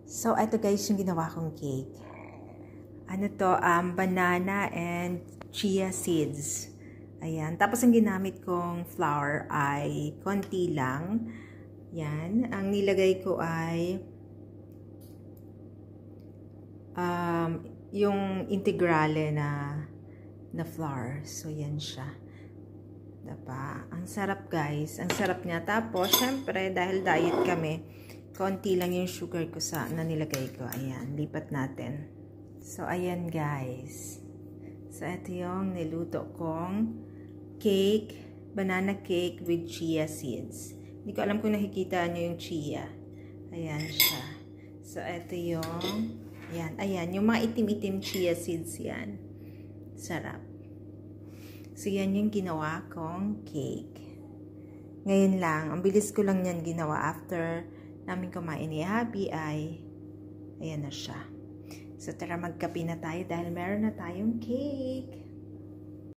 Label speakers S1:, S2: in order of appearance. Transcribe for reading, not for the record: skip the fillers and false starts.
S1: So, ito guys yung ginawa kong cake. Ano to? Banana and chia seeds. Ayan. Tapos, ang ginamit kong flour ay konti lang. Yan. Ang nilagay ko ay yung integrale na flour. So, yan siya. Diba? Ang sarap guys. Ang sarap niya. Tapos, syempre, dahil diet kami, konti lang yung sugar ko na nilagay ko. Ayan, lipat natin. So, ayan guys. So, ito yung niluto kong cake, banana cake with chia seeds. Hindi ko alam kung nakikita nyo yung chia. Ayan siya. So, ito yung, ayan, yung mga itim-itim chia seeds yan. Sarap. So, yan yung ginawa kong cake. Ngayon lang, ang bilis ko lang yan ginawa after namin kumain ni Abby ay ayan na siya. So tara magkape na tayo dahil meron na tayong cake.